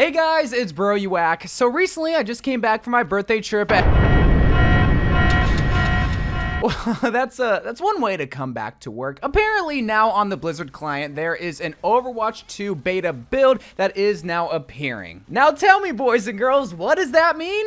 Hey guys, it's Bro You Whack. So recently I just came back from my birthday trip at well, that's one way to come back to work. Apparently now on the Blizzard client there is an Overwatch 2 beta build that is now appearing. Now tell me, boys and girls, what does that mean?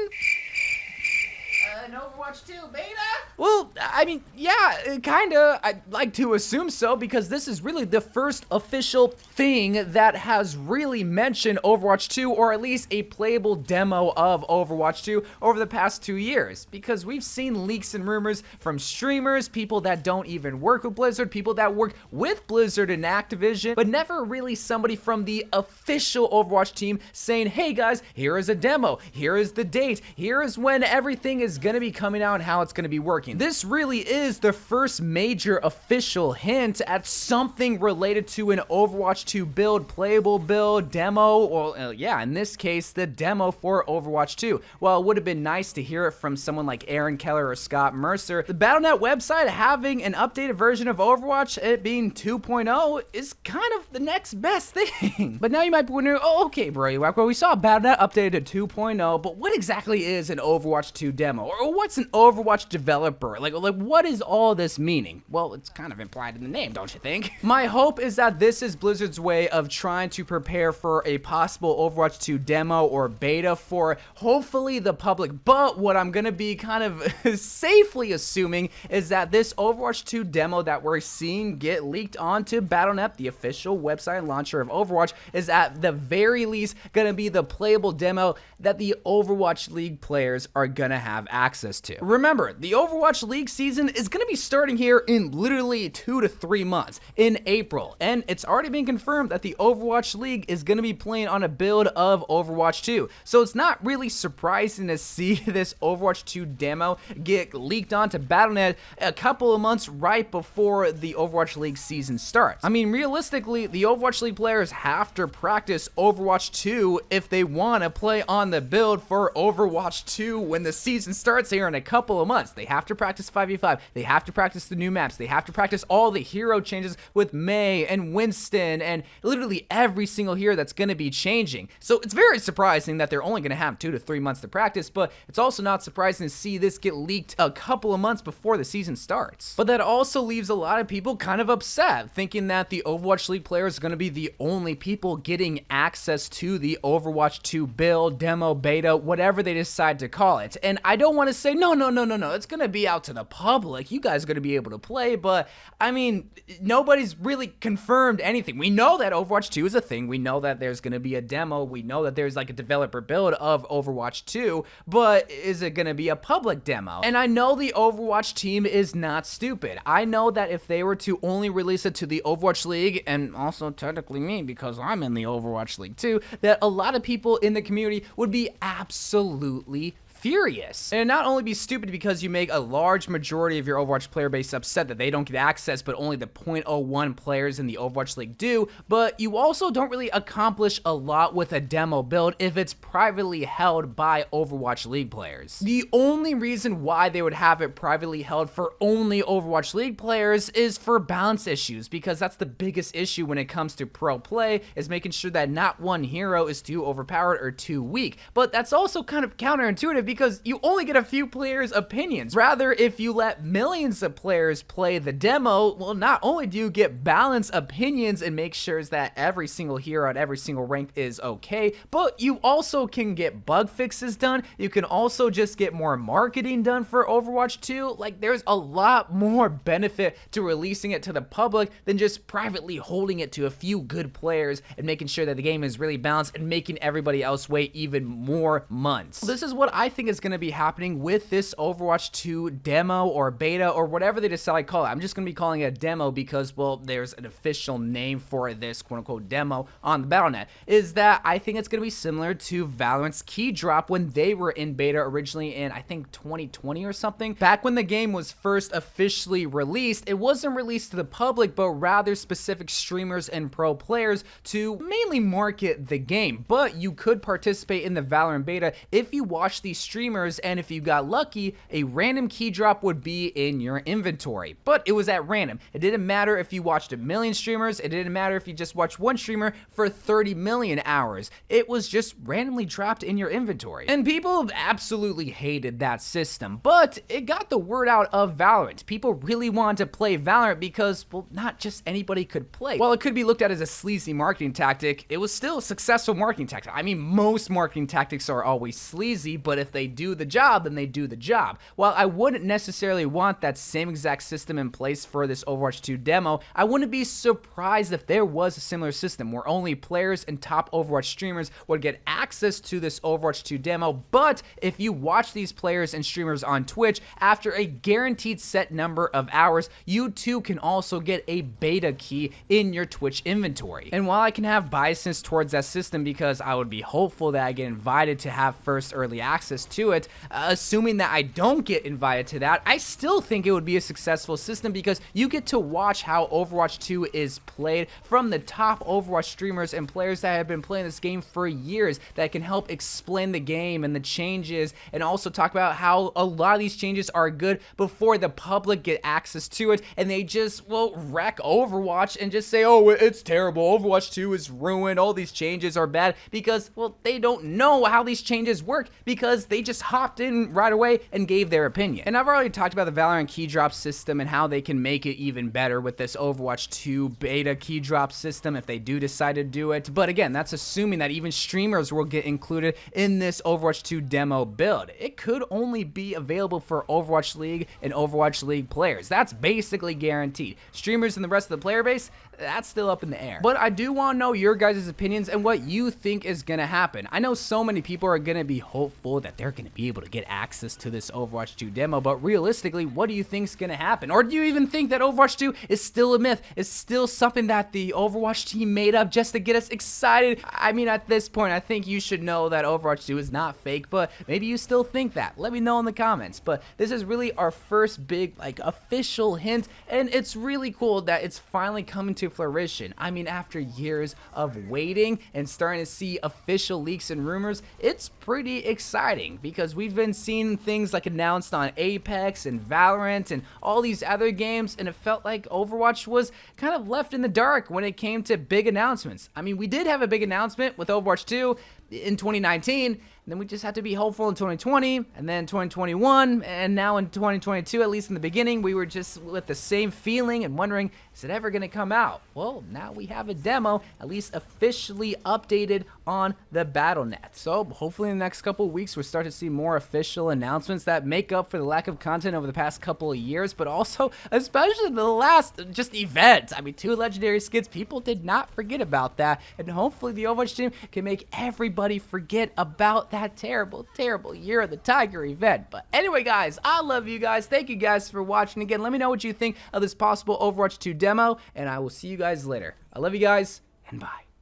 An Overwatch 2 beta? Well, I mean, yeah, kinda. I'd like to assume so, because this is really the first official thing that has really mentioned Overwatch 2, or at least a playable demo of Overwatch 2 over the past 2 years. Because we've seen leaks and rumors from streamers, people that don't even work with Blizzard, people that work with Blizzard and Activision, but never really somebody from the official Overwatch team saying, hey guys, here is a demo, here is the date, here is when everything is gonna be coming out and how it's gonna be working. This really is the first major official hint at something related to an Overwatch 2 build, playable build, demo, or yeah, in this case, the demo for Overwatch 2. Well, it would have been nice to hear it from someone like Aaron Keller or Scott Mercer. The Battle.net website having an updated version of Overwatch, it being 2.0, is kind of the next best thing. But now you might be wondering, oh, okay, bro, well, we saw Battle.net updated to 2.0, but what exactly is an Overwatch 2 demo? Or what's an Overwatch developer? Like what is all this meaning? Well, it's kind of implied in the name, don't you think? My hope is that this is Blizzard's way of trying to prepare for a possible Overwatch 2 demo or beta for hopefully the public. But what I'm gonna be kind of safely assuming is that this Overwatch 2 demo that we're seeing get leaked onto Battle.net, the official website and launcher of Overwatch, is at the very least gonna be the playable demo that the Overwatch League players are gonna have access to. Remember, the Overwatch League season is gonna be starting here in literally 2 to 3 months, in April, and it's already been confirmed that the Overwatch League is gonna be playing on a build of Overwatch 2. So it's not really surprising to see this Overwatch 2 demo get leaked onto Battle.net a couple of months right before the Overwatch League season starts. I mean, realistically, the Overwatch League players have to practice Overwatch 2 if they want to play on the build for Overwatch 2 when the season starts here in a couple of months. They have to practice 5v5, they have to practice the new maps, they have to practice all the hero changes with Mei and Winston and literally every single hero that's going to be changing. So it's very surprising that they're only going to have 2 to 3 months to practice, but it's also not surprising to see this get leaked a couple of months before the season starts. But that also leaves a lot of people kind of upset, thinking that the Overwatch League players are going to be the only people getting access to the Overwatch 2 build, demo, beta, whatever they decide to call it. And I don't want to say, no, it's going to be out to the public, you guys are going to be able to play, but I mean, nobody's really confirmed anything. We know that Overwatch 2 is a thing, we know that there's going to be a demo, we know that there's like a developer build of Overwatch 2, but is it going to be a public demo? And I know the Overwatch team is not stupid. I know that if they were to only release it to the Overwatch League, and also technically me because I'm in the Overwatch League too, that a lot of people in the community would be absolutely furious. And not only be stupid because you make a large majority of your Overwatch player base upset that they don't get access, but only the 0.01 players in the Overwatch League do, but you also don't really accomplish a lot with a demo build if it's privately held by Overwatch League players. The only reason why they would have it privately held for only Overwatch League players is for balance issues, because that's the biggest issue when it comes to pro play, is making sure that not one hero is too overpowered or too weak. But that's also kind of counterintuitive because you only get a few players' opinions. Rather, if you let millions of players play the demo, well, not only do you get balanced opinions and make sure that every single hero at every single rank is okay, but you also can get bug fixes done. You can also just get more marketing done for Overwatch 2. Like, there's a lot more benefit to releasing it to the public than just privately holding it to a few good players and making sure that the game is really balanced and making everybody else wait even more months. This is what I think is going to be happening with this Overwatch 2 demo or beta or whatever they decide to call it. I'm just going to be calling it a demo because, well, there's an official name for this quote-unquote demo on the Battle.net, is that I think it's going to be similar to Valorant's Key Drop when they were in beta originally in, I think, 2020 or something. Back when the game was first officially released, it wasn't released to the public, but rather specific streamers and pro players to mainly market the game. But you could participate in the Valorant beta if you watch these streamers, and if you got lucky, a random key drop would be in your inventory. But it was at random. It didn't matter if you watched a million streamers, it didn't matter if you just watched one streamer for 30 million hours. It was just randomly dropped in your inventory. And people absolutely hated that system, but it got the word out of Valorant. People really wanted to play Valorant because, well, not just anybody could play. While it could be looked at as a sleazy marketing tactic, it was still a successful marketing tactic. I mean, most marketing tactics are always sleazy, but if they do the job, then they do the job. While I wouldn't necessarily want that same exact system in place for this Overwatch 2 demo, I wouldn't be surprised if there was a similar system where only players and top Overwatch streamers would get access to this Overwatch 2 demo, but if you watch these players and streamers on Twitch, after a guaranteed set number of hours, you too can also get a beta key in your Twitch inventory. And while I can have biases towards that system because I would be hopeful that I get invited to have first early access to it, assuming that I don't get invited to that, I still think it would be a successful system because you get to watch how Overwatch 2 is played from the top Overwatch streamers and players that have been playing this game for years that can help explain the game and the changes, and also talk about how a lot of these changes are good before the public get access to it, and they just, well, wreck Overwatch and just say, oh, it's terrible, Overwatch 2 is ruined, all these changes are bad, because, well, they don't know how these changes work because they just hopped in right away and gave their opinion. And I've already talked about the Valorant key drop system and how they can make it even better with this Overwatch 2 beta key drop system if they do decide to do it, but again, that's assuming that even streamers will get included in this Overwatch 2 demo build. It could only be available for Overwatch League and Overwatch League players. That's basically guaranteed. Streamers and the rest of the player base, that's still up in the air. But I do want to know your guys' opinions and what you think is going to happen. I know so many people are going to be hopeful that they're going to be able to get access to this Overwatch 2 demo, but realistically, what do you think is going to happen? Or do you even think that Overwatch 2 is still a myth? Is still something that the Overwatch team made up just to get us excited? I mean, at this point, I think you should know that Overwatch 2 is not fake, but maybe you still think that. Let me know in the comments. But this is really our first big, like, official hint, and it's really cool that it's finally coming to fruition. I mean, after years of waiting and starting to see official leaks and rumors, it's pretty exciting because we've been seeing things like announced on Apex and Valorant and all these other games, and it felt like Overwatch was kind of left in the dark when it came to big announcements. I mean, we did have a big announcement with Overwatch 2 in 2019, and then we just had to be hopeful in 2020, and then 2021, and now in 2022, at least in the beginning, we were just with the same feeling and wondering, is it ever going to come out? Well, now we have a demo, at least officially updated on the Battle.net. So hopefully in the next couple of weeks, we'll start to see more official announcements that make up for the lack of content over the past couple of years, but also, especially the last just event. I mean, 2 legendary skins, people did not forget about that, and hopefully the Overwatch team can make everybody forget about that terrible, terrible Year of the Tiger event. But anyway, guys, I love you guys. Thank you guys for watching. Again, let me know what you think of this possible Overwatch 2 demo, and I will see you guys later. I love you guys, and bye.